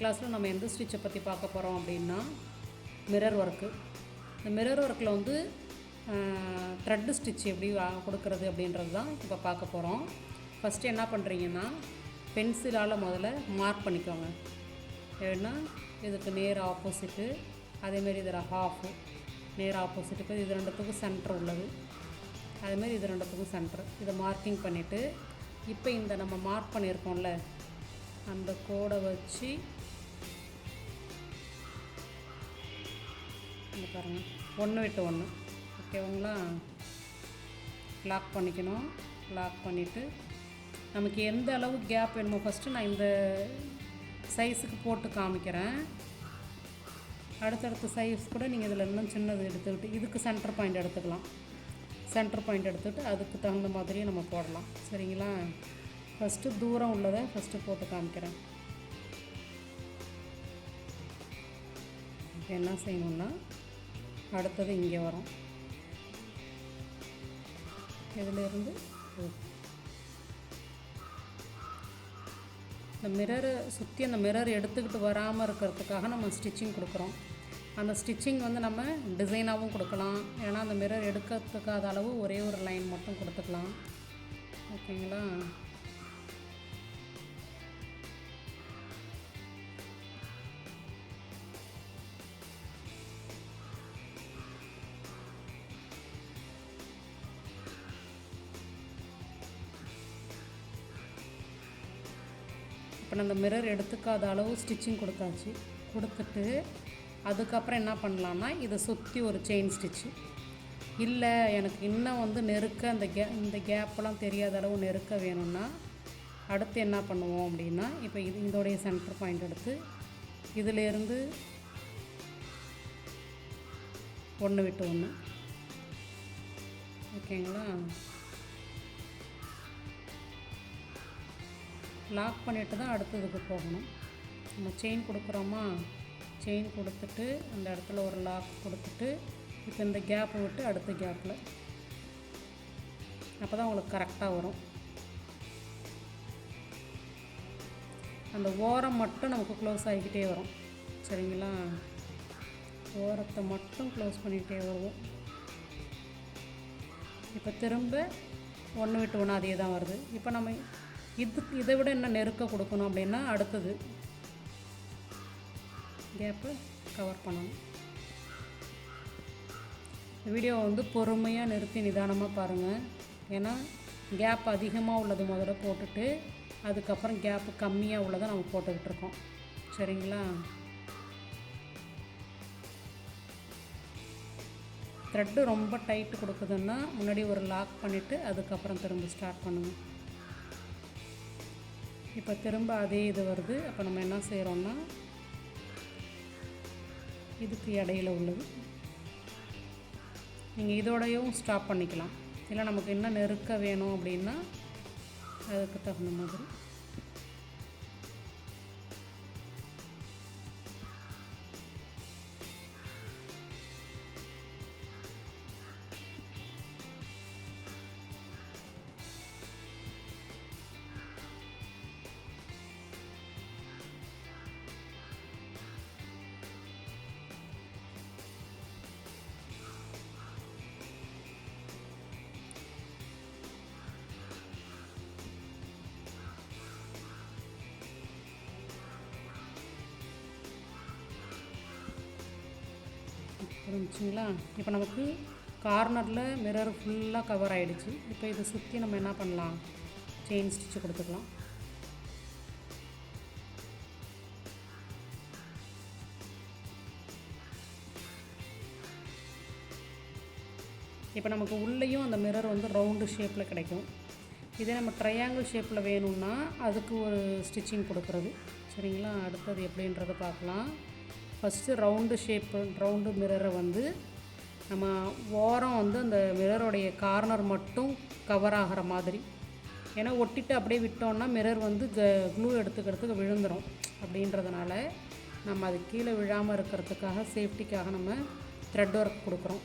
கிளாஸில் நம்ம எந்த ஸ்டிச்சை பற்றி பார்க்க போகிறோம் அப்படின்னா மிரர் ஒர்க்கு. இந்த மிரர் ஒர்க்கில் வந்து த்ரெட்டு ஸ்டிச் எப்படி கொடுக்குறது அப்படின்றது தான் இப்போ பார்க்க போகிறோம். ஃபஸ்ட்டு என்ன பண்ணுறீங்கன்னா பென்சிலால் முதல்ல மார்க் பண்ணிக்கோங்க. ஏன்னா இதுக்கு நேர் ஆப்போசிட்டு, அதேமாரி இதில் ஹாஃபு நேர் ஆப்போசிட்டுக்கு, இது ரெண்டுத்துக்கும் சென்டர் உள்ளது, அதேமாரி இது ரெண்டுத்துக்கும் சென்டர். இதை மார்க்கிங் பண்ணிவிட்டு இப்போ இந்த நம்ம மார்க் பண்ணியிருக்கோம்ல அந்த கோடை வச்சு இங்கே பாருங்கள், ஒன்று விட்டு ஒன்று, ஓகேங்களா, லாக் பண்ணிக்கணும். லாக் பண்ணிவிட்டு நமக்கு எந்த அளவு கேப் வேணுமோ ஃபஸ்ட்டு நான் இந்த சைஸுக்கு போட்டு காமிக்கிறேன். அடுத்தடுத்த சைஸ் கூட நீங்கள் இதில் இன்னும் சின்னது எடுத்துக்கிட்டு இதுக்கு சென்டர் பாயிண்ட் எடுத்துக்கலாம். சென்டர் பாயிண்ட் எடுத்துகிட்டு அதுக்கு தகுந்த மாதிரியே நம்ம போடலாம். சரிங்களா? ஃபஸ்ட்டு தூரம் உள்ளதை ஃபஸ்ட்டு போட்டு காமிக்கிறேன். இப்போ என்ன செய்யணுன்னா அடுத்தது இங்கே வரும், இதிலேருந்து இந்த மிரரை சுற்றி அந்த மிரர் எடுத்துக்கிட்டு வராமல் இருக்கிறதுக்காக நம்ம ஸ்டிச்சிங் கொடுக்குறோம். அந்த ஸ்டிச்சிங் வந்து நம்ம டிசைனாகவும் கொடுக்கலாம், ஏன்னா அந்த மிரர் எடுக்கிறதுக்காத அளவு ஒரே ஒரு லைன் மட்டும் கொடுத்துக்கலாம். ஓகேங்களா? இப்போ நான் அந்த மிரர் எடுத்துக்காத அளவு ஸ்டிச்சிங் கொடுத்தாச்சு. கொடுத்துட்டு அதுக்கப்புறம் என்ன பண்ணலான்னா இதை சுற்றி ஒரு செயின் ஸ்டிச்சு. இல்லை எனக்கு இன்னும் வந்து நெருக்க இந்த கேப்பெல்லாம் தெரியாத அளவு நெருக்க வேணும்னா அடுத்து என்ன பண்ணுவோம் அப்படின்னா இப்போ இதோடைய சென்டர் பாயிண்ட் எடுத்து இதிலேருந்து ஒன்று விட்டு ஒன்று, ஓகேங்களா, லாக் பண்ணிவிட்டு தான் அடுத்ததுக்கு போகணும். நம்ம செயின் கொடுக்குறோமா, செயின் கொடுத்துட்டு அந்த இடத்துல ஒரு லாக் கொடுத்துட்டு இப்போ இந்த கேப்பை விட்டு அடுத்த கேப்பில், அப்போ தான் உங்களுக்கு கரெக்டாக வரும். அந்த ஓரம் மட்டும் நமக்கு க்ளோஸ் ஆகிக்கிட்டே வரும். சரிங்களா? ஓரத்தை மட்டும் க்ளோஸ் பண்ணிகிட்டே வருவோம். இப்போ திரும்ப ஒன்று விட்டு ஒன்று அதே தான் வருது. இப்போ நம்ம இதை விட என்ன நெருக்க கொடுக்கணும் அப்படின்னா அடுத்தது கேப்பை கவர் பண்ணணும். வீடியோ வந்து பொறுமையாக நிறுத்தி நிதானமாக பாருங்கள். ஏன்னா கேப் அதிகமாக உள்ளது முதல்ல போட்டுட்டு அதுக்கப்புறம் கேப்பு கம்மியாக உள்ளதை நம்ம போட்டுக்கிட்டு இருக்கோம். சரிங்களா? த்ரெட்டு ரொம்ப டைட்டு கொடுக்குதுன்னா முன்னாடி ஒரு லாக் பண்ணிவிட்டு அதுக்கப்புறம் திரும்ப ஸ்டார்ட் பண்ணுங்கள். இப்போ திரும்ப அதே இது வருது. அப்போ நம்ம என்ன செய்கிறோன்னா இதுக்கு இடையில உள்ளது நீங்கள் இதோடையும் ஸ்டாப் பண்ணிக்கலாம். இல்லை நமக்கு இன்னும் நெருக்க வேணும் அப்படின்னா அதுக்கு தகுந்த மாதிரி புரிஞ்சுங்களா? இப்போ நமக்கு கார்னரில் மிரர் ஃபுல்லாக கவர் ஆகிடுச்சு. இப்போ இதை சுற்றி நம்ம என்ன பண்ணலாம், செயின் ஸ்டிச்சு கொடுத்துக்கலாம். இப்போ நமக்கு உள்ளேயும் அந்த மிரர் வந்து ரவுண்டு ஷேப்பில் கிடைக்கும். இதே நம்ம ட்ரையாங்கிள் ஷேப்பில் வேணும்னா அதுக்கு ஒரு ஸ்டிச்சிங் கொடுக்குறது. சரிங்களா? அடுத்தது எப்படின்றத பார்க்கலாம். ஃபஸ்ட்டு ரவுண்டு மிரரை வந்து நம்ம ஓரம் வந்து அந்த மிரருடைய கார்னர் மட்டும் கவர் ஆகிற மாதிரி, ஏன்னா ஒட்டிட்டு அப்படியே விட்டோம்னா மிரர் வந்து க்ளூ எடுத்துக்கிறதுக்கு விழுந்துடும். அப்படின்றதுனால நம்ம அது கீழே விழாமல் இருக்கிறதுக்காக சேஃப்டிக்காக நம்ம த்ரெட் ஒர்க் கொடுக்குறோம்.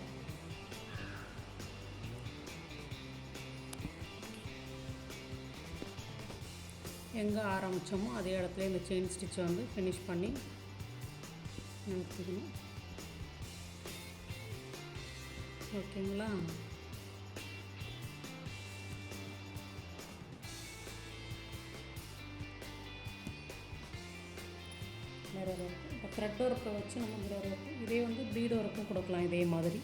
எங்கே ஆரம்பித்தோமோ அதே இடத்துல இந்த செயின் ஸ்டிச்சை வந்து ஃபினிஷ் பண்ணி நிறுத்திக்கணும். ஓகேங்களா? மிரர் ஒர்க்கு இப்போ த்ரெட் ஒர்க்கை வச்சு நம்ம மிரர் ஒர்க்கு இதே வந்து ப்ளீட் ஒர்க்கும் கொடுக்கலாம் இதே மாதிரி.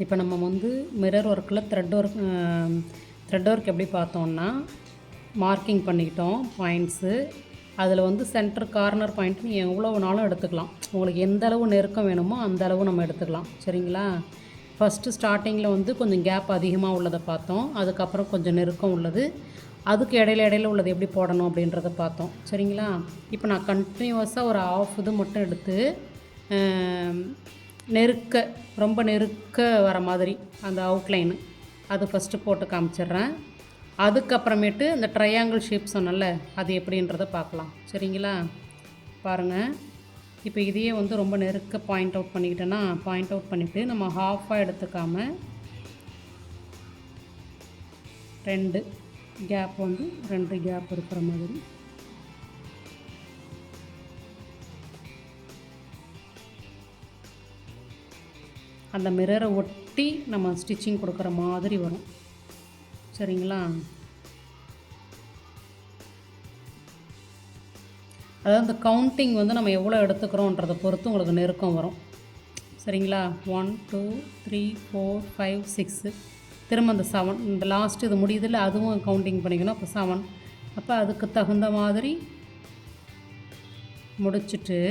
இப்போ நம்ம வந்து மிரர் ஒர்க்கில் த்ரெட் ஒர்க் எப்படி பார்த்தோம்னா மார்க்கிங் பண்ணிக்கிட்டோம் பாயிண்ட்ஸு. அதில் வந்து சென்டர் கார்னர் பாயிண்ட் நீ எவ்வளோ வேணாலும் எடுத்துக்கலாம். உங்களுக்கு எந்த அளவு நெருக்கம் வேணுமோ அந்த அளவு நம்ம எடுத்துக்கலாம். சரிங்களா? ஃபஸ்ட்டு ஸ்டார்டிங்கில் வந்து கொஞ்சம் கேப் அதிகமாக உள்ளதை பார்த்தோம். அதுக்கப்புறம் கொஞ்சம் நெருக்கம் உள்ளது, அதுக்கு இடையில உள்ளது எப்படி போடணும் அப்படின்றத பார்த்தோம். சரிங்களா? இப்போ நான் கண்டினியூவஸாக ஒரு ஆஃப் இது மட்டும் எடுத்து ரொம்ப நெருக்க வர மாதிரி அந்த அவுட்லைனு அது ஃபஸ்ட்டு போட்டு காமிச்சிட்றேன். அதுக்கப்புறமேட்டு இந்த ட்ரையாங்கிள் ஷேப் சொன்னல அது எப்படின்றத பார்க்கலாம். சரிங்களா? பாருங்கள். இப்போ இதையே வந்து ரொம்ப நெருக்க பாயிண்ட் அவுட் பண்ணிக்கிட்டேன்னா பாயிண்ட் அவுட் பண்ணிவிட்டு நம்ம ஹாஃபாக எடுத்துக்காமல் 2 கேப் வந்து 2 கேப் இருக்கிற மாதிரி அந்த மிரரை ஒட்டி நம்ம ஸ்டிச்சிங் கொடுக்குற மாதிரி வரும். சரிங்களா? அதாவது அந்த கவுண்டிங் வந்து நம்ம எவ்வளோ எடுத்துக்கிறோன்றதை பொறுத்து உங்களுக்கு நெருக்கம் வரும். சரிங்களா? 1 2 3 4 5 6 திரும்ப அந்த 7 இந்த லாஸ்ட் இது முடியுதில்ல அதுவும் கவுண்டிங் பண்ணிக்கணும். அப்போ 7 அப்போ அதுக்கு தகுந்த மாதிரி முடிச்சுட்டு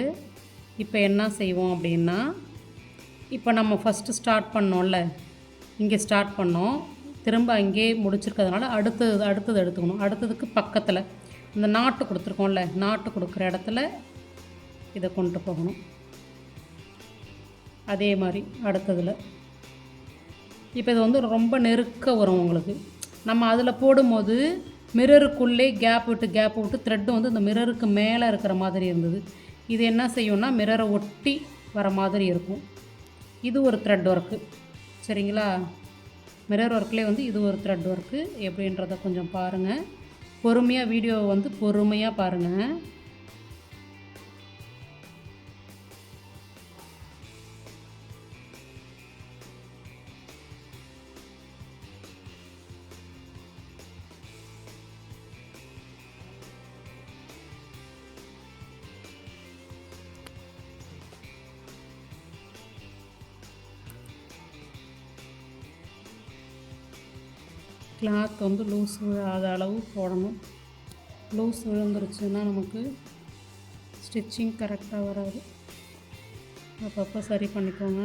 இப்போ என்ன செய்வோம் அப்படின்னா, இப்போ நம்ம ஃபஸ்ட்டு ஸ்டார்ட் பண்ணோம்ல, இங்கே ஸ்டார்ட் பண்ணோம், திரும்ப அங்கேயே முடிச்சிருக்கிறதுனால அடுத்தது எடுத்துக்கணும். அடுத்ததுக்கு பக்கத்தில் இந்த நாட்டு கொடுத்துருக்கோம்ல, நாட்டு கொடுக்குற இடத்துல இதை கொண்டு போகணும். அதே மாதிரி அடுத்ததில் இப்போ இது வந்து ரொம்ப நெருக்க வரும் உங்களுக்கு. நம்ம அதில் போடும்போது மிரருக்குள்ளே கேப் விட்டு த்ரெட்டு வந்து இந்த மிரருக்கு மேலே இருக்கிற மாதிரி இருந்தது. இது என்ன செய்யும்னா மிரரை ஒட்டி வர மாதிரி இருக்கும். இது ஒரு த்ரெட் ஒர்க்கு. சரிங்களா? மிரர் ஒர்க்லேயே வந்து இது ஒரு த்ரெட் ஒர்க்கு. எப்படின்றத கொஞ்சம் பாருங்கள். பொறுமையாக வீடியோவை வந்து பொறுமையாக பாருங்கள். கிளாத் வந்து லூஸ் விழாத அளவு போடணும். லூஸ் விழுந்துருச்சுன்னா நமக்கு ஸ்டிச்சிங் கரெக்டாக வராது. அப்பப்போ சரி பண்ணிக்கோங்க.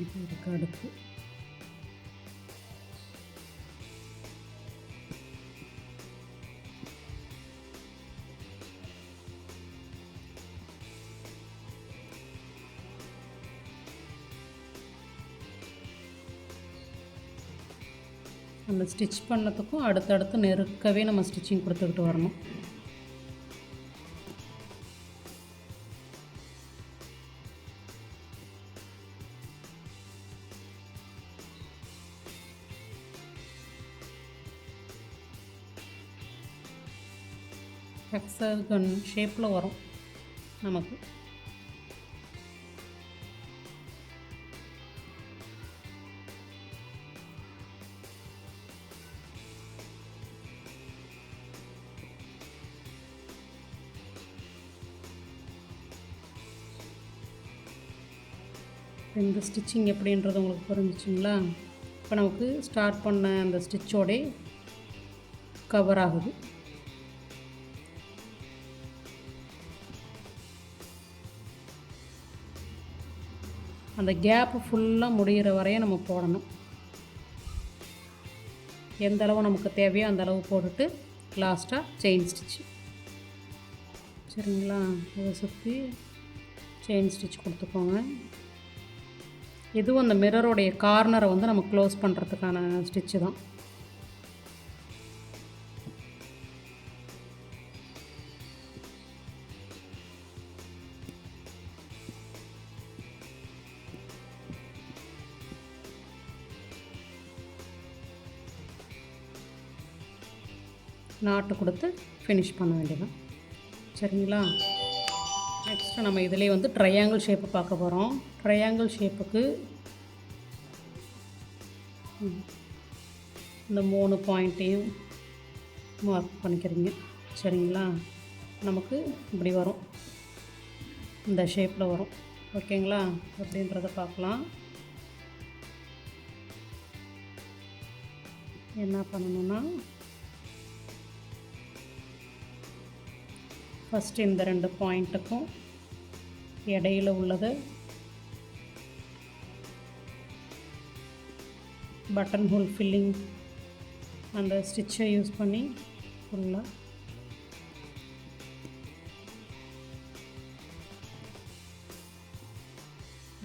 இப்போ இதுக்கு அடுத்து அந்த ஸ்டிச் பண்ணதுக்கும் அடுத்தடுத்து நெருக்கவே நம்ம ஸ்டிச்சிங் கொடுத்துக்கிட்டு வரணும். ஹெக்ஸாகன் ஷேப்பில் வரும் நமக்கு. இந்த ஸ்டிச்சிங் எப்படின்றது உங்களுக்கு புரிஞ்சிச்சிங்களா? இப்போ நமக்கு ஸ்டார்ட் பண்ண அந்த ஸ்டிச்சோடே கவர் ஆகுது. அந்த கேப்பு ஃபுல்லாக முடிகிற வரையும் நம்ம போடணும். எந்த அளவு நமக்கு தேவையோ அந்த அளவு போட்டுட்டு லாஸ்ட்டாக செயின் ஸ்டிச்சு. சரிங்களா? அதை சுற்றி செயின் ஸ்டிச் கொடுத்துக்கோங்க. இதுவும் அந்த மிரரோடைய கார்னரை வந்து நம்ம க்ளோஸ் பண்ணுறதுக்கான ஸ்டிச்சு தான். நாட்டு கொடுத்து ஃபினிஷ் பண்ண வேண்டியதான். சரிங்களா? நெக்ஸ்ட்டு நம்ம இதிலே வந்து ட்ரையாங்கிள் ஷேப்பு பார்க்க போகிறோம். ட்ரையாங்கிள் ஷேப்புக்கு இந்த 3 பாயிண்ட்டையும் மார்க் பண்ணிக்கிறீங்க. சரிங்களா? நமக்கு இப்படி வரும், இந்த ஷேப்பில் வரும். ஓகேங்களா? அப்படின்றத பார்க்கலாம். என்ன பண்ணணும்னா, ஃபஸ்ட்டு இந்த 2 பாயிண்ட்டுக்கும் இடையில் உள்ளதை பட்டன் ஹோல் ஃபில்லிங் அந்த ஸ்டிச்சை யூஸ் பண்ணி ஃபுல்லாக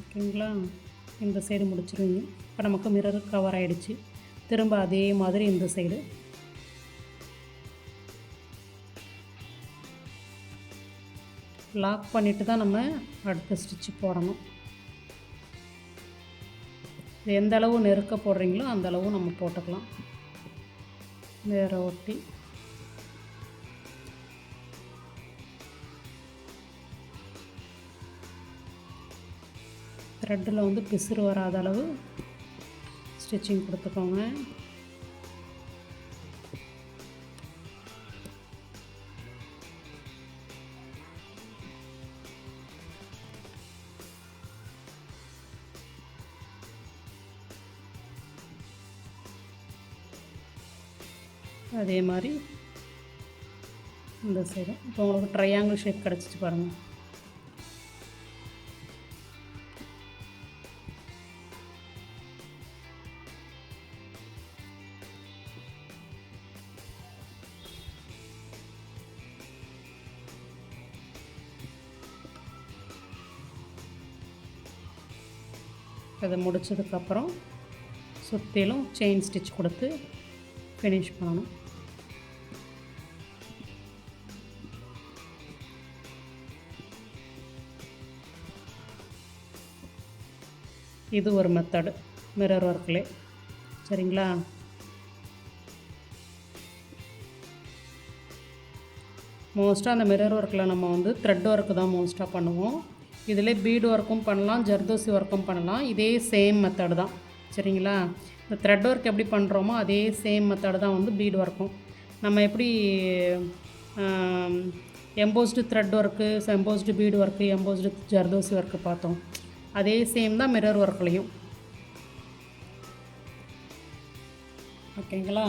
ஓகேங்களா, இந்த சைடு முடிச்சிருவீங்க. இப்போ நமக்கு மிரர் கவர் ஆகிடுச்சு. திரும்ப அதே மாதிரி இந்த சைடு லாக் பண்ணிவிட்டு தான் நம்ம அடுத்த ஸ்டிச்சு போடணும். எந்த அளவு நெருக்க போடுறீங்களோ அந்த அளவு நம்ம போட்டுக்கலாம். வேற ஒட்டி த்ரெட்டில் வந்து பிசுறு வராத அளவு ஸ்டிச்சிங் கொடுத்துக்கோங்க. அதே மாதிரி இந்த சைடும் இப்போ உங்களுக்கு ட்ரையாங்கிள் ஷேப் கிடச்சிச்சு பாருங்கள். அதை முடித்ததுக்கப்புறம் சுற்றிலும் செயின் ஸ்டிச் கொடுத்து ஃபினிஷ் பண்ணணும். இது ஒரு மெத்தடு மிரர் ஒர்க்கில். சரிங்களா? மோஸ்ட்டாக அந்த மிரர் ஒர்க்கில் நம்ம வந்து த்ரெட் ஒர்க்கு தான் மோஸ்ட்டாக பண்ணுவோம். இதில் பீடு ஒர்க்கும் பண்ணலாம், ஜர்தோசி ஒர்க்கும் பண்ணலாம். இதே சேம் மெத்தடு தான். சரிங்களா? இந்த த்ரெட் ஒர்க் எப்படி பண்ணுறோமோ அதே சேம் மெத்தடு தான் வந்து பீடு ஒர்க்கும். நம்ம எப்படி embossed thread work, embossed bead work, embossed zardozi work பார்த்தோம். அதே சேம் தான் மிரர் ஒர்க்லேயும். ஓகேங்களா?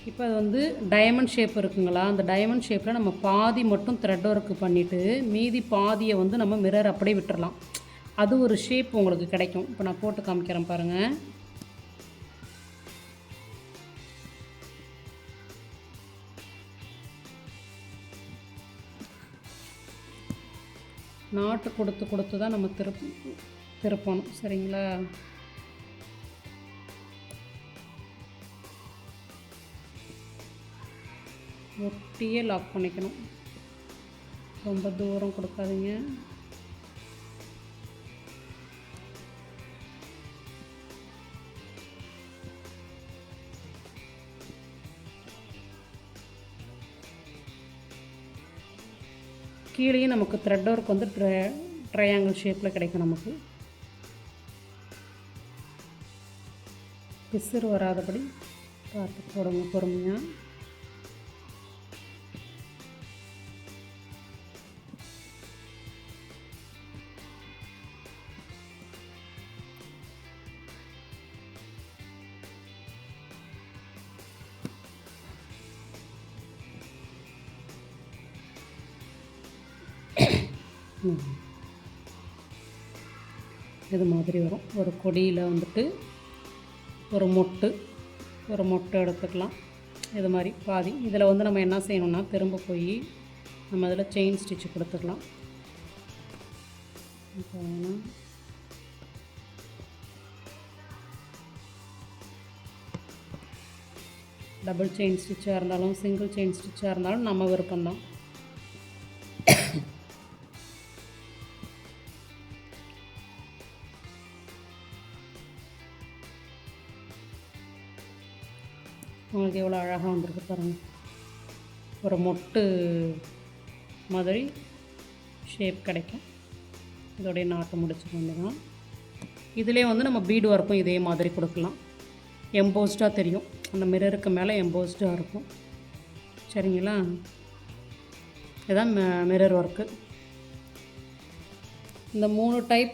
இப்போ அது வந்து டைமண்ட் ஷேப் இருக்குங்களா, அந்த டைமண்ட் ஷேப்பில் நம்ம பாதி மட்டும் த்ரெட் ஒர்க்கு பண்ணிவிட்டு மீதி பாதியை வந்து நம்ம மிரர் அப்படியே விட்டுறலாம். அது ஒரு ஷேப் உங்களுக்கு கிடைக்கும். இப்போ நான் போட்டு காமிக்கிறேன் பாருங்கள். நாட்டு கொடுத்து தான் நம்ம திருப்பணும். சரிங்களா? ஒட்டியே லாக் பண்ணிக்கணும். ரொம்ப தூரம் கொடுக்காதீங்க. கீழேயும் நமக்கு த்ரெட் ஒர்க் வந்து ட்ரையாங்கிள் ஷேப்பில் கிடைக்கும். நமக்கு பிசுறு வராதபடி பார்த்து போடுங்க பொறுமையாக. இது மாதிரி வரும். ஒரு கொடியில் வந்துட்டு ஒரு மொட்டு எடுத்துக்கலாம். இது மாதிரி பாதி. இதில் வந்து நம்ம என்ன செய்யணும்னா, திரும்ப போய் நம்ம அதில் செயின் ஸ்டிச்சு கொடுத்துக்கலாம். டபுள் செயின் ஸ்டிச்சாக இருந்தாலும் சிங்கிள் செயின் ஸ்டிச்சாக இருந்தாலும் நம்ம விருப்பம்தான். உங்களுக்கு எவ்வளோ அழகாக வந்திருக்கு பாருங்கள். ஒரு மொட்டு மாதிரி ஷேப் கிடைக்கும். இதோடைய நாட்டை முடிச்சுக்க வேண்டியதான். இதிலே வந்து நம்ம பீடு ஒர்க்கும் இதே மாதிரி கொடுக்கலாம். எம்போஸ்டாக தெரியும், அந்த மிரருக்கு மேலே எம்போஸ்டாக இருக்கும். சரிங்களா? இதுதான் மிரர் ஒர்க்கு. இந்த 3 டைப்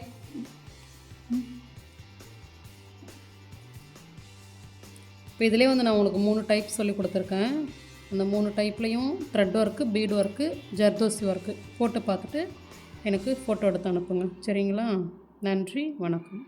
இப்போ இதிலே வந்து நான் உங்களுக்கு 3 டைப் சொல்லி கொடுத்துருக்கேன். அந்த 3 டைப்லேயும் thread work, bead work, zardozi work போட்டு பார்த்துட்டு எனக்கு ஃபோட்டோ எடுத்து அனுப்புங்க. சரிங்களா? நன்றி, வணக்கம்.